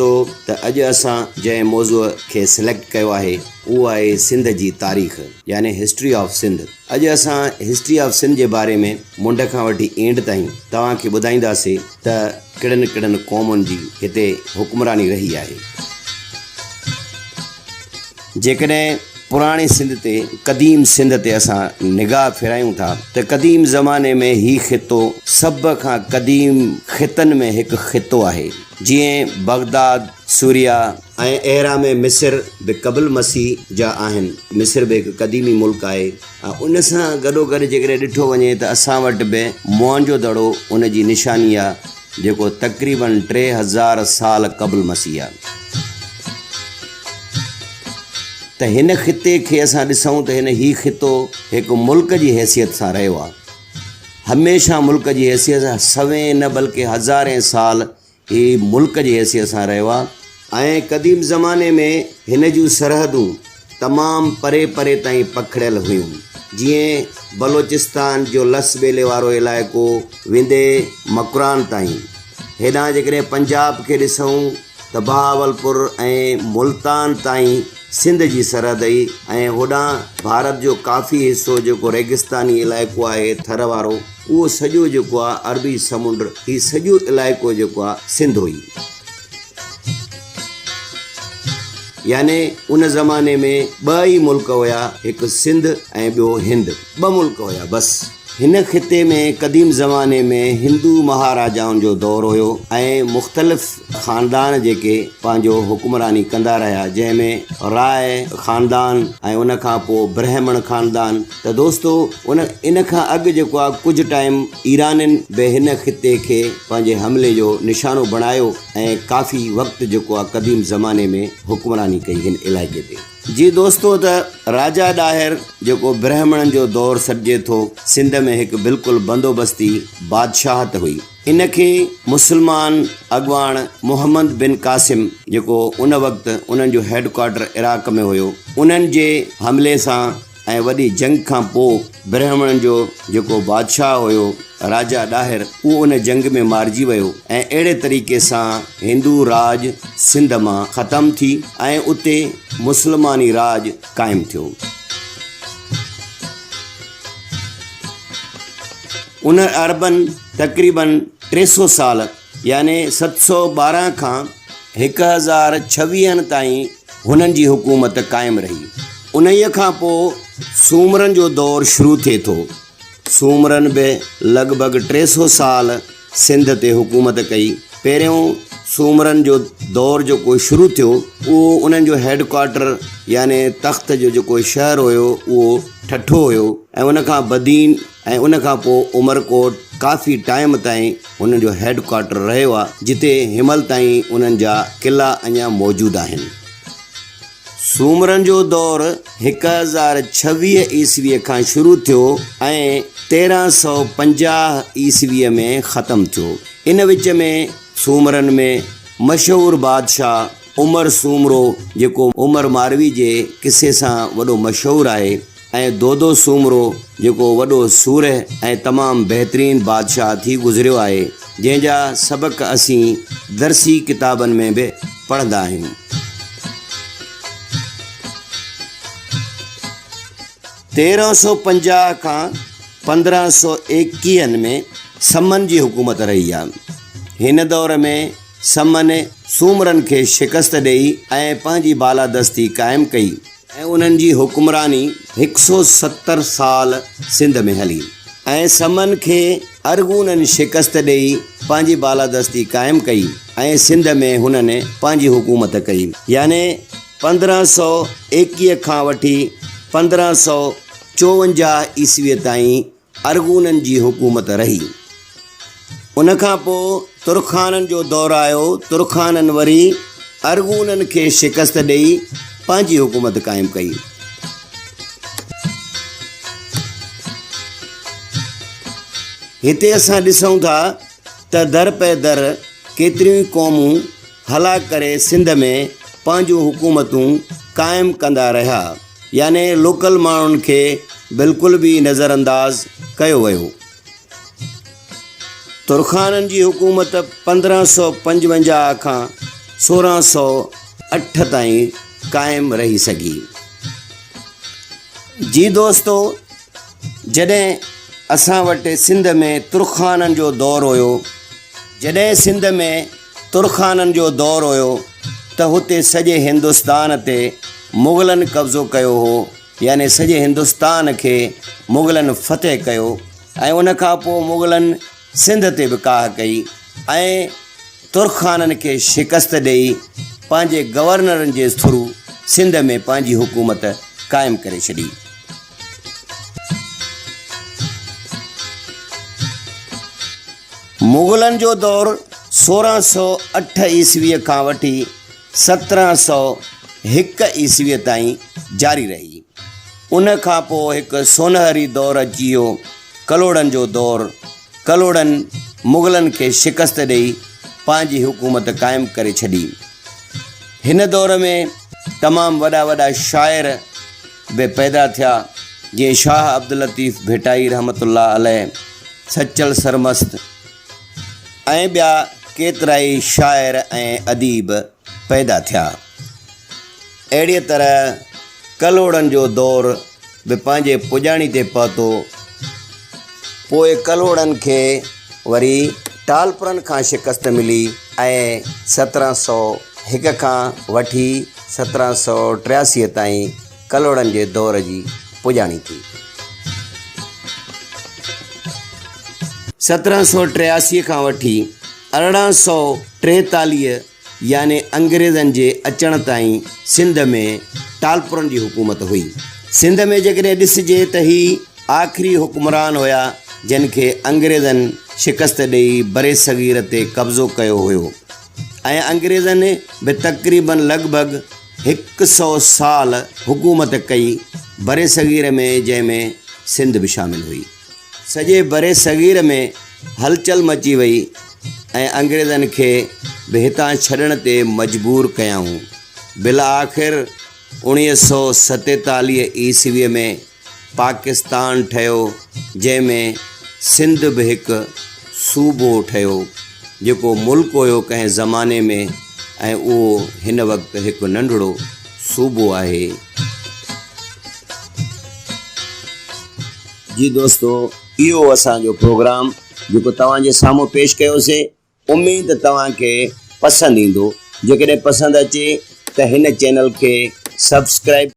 दोस्तों त अॼु असां जंहिं मौज़ूअ खे सिलेक्ट कयो आहे उहो आहे सिंध जी तारीख़ यानी हिस्ट्री ऑफ सिंध। अॼु असां हिस्ट्री ऑफ सिंध जे बारे में मुंड खां वठी एंड ताईं तव्हांखे ॿुधाईंदासीं त कहिड़नि कहिड़नि क़ौमुनि जी हिते हुक्मरानी रही आहे। जेकॾहिं पुराणे सिंध ते क़दीम सिंध ते असां निगाह फेरायूं था त क़दीम ज़माने में ही ख़ितो सभ खां क़दीम ख़ितनि में हिकु ख़ितो आहे। जीअं बगदाद, सूरिया ऐं एहराम मिस्र बि क़बल मसीह जा आहिनि। मिस्र बि हिकु क़दीमी मुल्क आहे। उन सां गॾोगॾु जेकॾहिं ॾिठो वञे त असां वटि बि मोहनजो दड़ो उन जी निशानी आहे जेको तक़रीबन 3000 साल क़बल मसीह आहे। त हिन ख़िते खे असां ॾिसूं त ही ख़ितो हिकु मुल्क जी हैसियत सां रहियो आहे। हमेशह मुल्क जी हैसियत सां सवें न बल्कि हज़ारें साल ही मुल्क जी हैसियत सां रहियो आहे। ऐं क़दीम ज़माने में हिन जूं सरहदूं तमामु परे परे ताईं पखिड़ियल हुयूं। जीअं बलोचिस्तान जो लस ॿेले वारो इलाइक़ो वेंदे मकरान ताईं। हेॾां जेकॾहिं पंजाब खे ॾिसूं त बहावलपुर ऐं मुल्तान ताईं सिंध जी सरहद ई। ऐं होॾां भारत जो काफ़ी हिसो जेको रेगिस्तानी इलाइक़ो आहे थर वारो, उहो सॼो जेको आहे अरबी समुंड, ही सॼो इलाइक़ो जेको आहे सिंध हुई। याने उन ज़माने में ॿ ई मुल्क हुया, हिकु सिंध ऐं ॿियो हिंद। ॿ मुल्क हुया बसि। हिन ख़िते में क़दीम ज़माने में हिंदू महाराजाउनि जो दौर हुयो ऐं मुख़्तलिफ़ ख़ानदान जेके पंहिंजो हुक्मरानी कंदा रहिया, जंहिंमें राय ख़ानदान ऐं उन खां पोइ ब्रह्मण ख़ानदान। त दोस्तो इन खां अॻु जेको आहे कुझु टाइम ईराननि बि हिन ख़िते खे पंहिंजे हमले जो निशानो बणायो ऐं काफ़ी वक़्तु जेको आहे क़दीम ज़माने में हुक्मरानी कई हिन इलाइक़े ते। जी दोस्तो, त राजा ॾाहिर जेको ब्राह्मणनि जो दौर सॾिजे थो, सिंध में हिकु बिल्कुलु बंदोबस्ती बादशाहत हुई। इन खे मुस्लमान अॻवान मोहम्मद बिन कासिम जेको उन वक़्तु उन्हनि जो हेडक्वार्टर इराक़ में हुयो, उन्हनि जे हमले सां ऐं वॾी जंग खां पोइ ब्राह्मणनि जो जेको बादशाह हुयो राजा ॾाहिर, उहो उन जंग में मारिजी वियो ऐं अहिड़े तरीक़े सां हिंदू राज सिंध मां ख़तमु थी ऐं उते मुस्लमानी राज क़ाइमु थियो। उन अरबन तक़रीबन 300 साल याने 712 खां 1026 ताईं हुननि जी हुकूमत क़ाइमु रही। उन्हीअ खां पोइ सूमरनि जो दौर शुरू थिए थो। सूमरनि बि लॻभॻि 300 साल सिंध ते हुकूमत कई। पहिरियों सूमरनि जो दौर जेको शुरू थियो, उहो उन्हनि जो हेडक्वार्टर याने तख़्त जो जेको शहर हुयो उहो ठठो हुयो ऐं उन खां बदीन ऐं उन खां पोइ उमरकोट काफ़ी टाइम ताईं उन्हनि जो हेडक्वार्टर रहियो आहे, जिते हिमल ताईं उन्हनि जा क़िला अञा मौजूदु आहिनि। सूमरनि जो दौर 1026 ईस्वीअ खां शुरू थियो ऐं 1350 ईस्वीअ में ख़तमु थियो। इन विच में सूमरनि में मशहूरु बादशाह उमर सूमरो जेको उमर मारवी जे किसे सां वॾो मशहूरु आहे, ऐं दोदो सूमरो जेको वॾो सूरह ऐं तमामु बहितरीनु बादशाह थी गुज़रियो आहे, जंहिंजा सबक़ असीं दर्सी किताबनि में बि पढ़ंदा आहियूं। 1350 खां 1521 में समन जी हुकूमत रही आहे। हिन दौर में समन सूमरनि खे शिकस्त ॾेई ऐं पंहिंजी बालादस्ती क़ाइमु कई ऐं उन्हनि जी हुक्मरानी 170 साल सिंध में हली। ऐं समन खे अरगूननि शिकस्त ॾेई पंहिंजी बालादस्ती क़ाइमु कई ऐं सिंध में हुननि पंहिंजी हुकूमत कई। याने 1521 खां वठी 1554 ईस्वीअ ताईं अरगूननि जी हुकूमत रही। उन खां पोइ तुर्खाननि जो दौरु आयो। तुर्खाननि वरी अरगूननि खे शिकस्त ॾेई पंहिंजी हुकूमत क़ाइमु कई। हिते असां ॾिसूं था त दर पे दर केतिरियूं क़ौमूं हला करे सिंध में पंहिंजूं हुकूमतूं क़ाइमु कंदा रहिया। याने लोकल माण्हुनि खे बिल्कुलु बि नज़रअंदाज़ कयो वियो। तुर्खाननि जी हुकूमत 1555 खां 1608 ताईं क़ाइमु रही सघी। जी दोस्तो, जॾहिं असां वटि सिंध में तुर्खाननि जो दौरु हुयो, जॾहिं सिंध में तुर्खाननि जो दौरु हुयो त हुते सॼे हिंदुस्तान ते मुग़लनि कब्ज़ो कयो हो, यानी सॼे हिंदुस्तान खे मुग़लनि फ़तह कयो ऐं उन खां पोइ मुग़लनि सिंध ते बि काह कई ऐं तुर्खाननि खे शिकस्त ॾेई पंहिंजे गवर्नरनि जे थ्रू सिंध में पंहिंजी हुकूमत क़ाइमु करे छॾी। मुग़लनि जो दौरु 1608 ईस्वीअ खां वठी 1701 ईस्वीअ ताईं जारी रही। उन खां पोइ हिकु सोनहरी दौरु अची वियो, कलोड़नि जो दौरु। कलोड़नि मुग़लनि खे शिकस्त ॾेई पंहिंजी हुकूमत क़ाइमु करे छॾी। हिन दौर में तमामु वॾा वॾा शाइर बि पैदा थिया, जीअं शाह अब्दुल लतीफ़ भिटाई रहमतुल्लाह अलैह, सचल सरमस्त ऐं ॿिया केतिरा ई शाइर ऐं अदीब पैदा थिया। अहिड़ीअ तरह कलोड़नि जो दौरु बि पंहिंजे पुॼाणी ते पहुतो। पोइ कलोड़नि खे वरी टालपुरनि खां शिकस्त मिली ऐं 1701 खां वठी 1783 ताईं कलोड़नि जे दौर जी पुॼाणी थी। 1783 खां वठी 1843 यानी अंग्रेज़नि जे अचण ताईं सिंध में टालपुरनि जी हुकूमत हुई। सिंध में जेकॾहिं ॾिसिजे त ही आख़िरी हुक्मरान हुया जिन खे अंग्रेज़नि शिकस्त ॾेई बरे सग़ीर ते कब्ज़ो कयो हुयो ऐं अंग्रेज़नि बि तक़रीबन लॻभॻि 100 साल हुकूमत कई बरे सग़ीर में, जंहिंमें सिंध बि शामिल हुई। सॼे बरे सग़ीर में हलचल मची वई ऐं अंग्रेज़नि खे बि हितां छॾण ते मजबूर कयाऊं। बिला आख़िर 1947 ईस्वीअ में पाकिस्तान ठहियो, जंहिंमें सिंध बि हिकु सूबो ठहियो, जेको मुल्क हुयो कंहिं ज़माने में, ऐं उहो हिन वक़्तु हिकु नंढड़ो सूबो आहे। जी दोस्तो, इहो असांजो प्रोग्राम जेको तव्हांजे साम्हूं पेश कयोसीं, उमेद तव्हांखे पसंदि ईंदो। जेकॾहिं पसंदि अचे त हिन चैनल खे सब्सक्राइब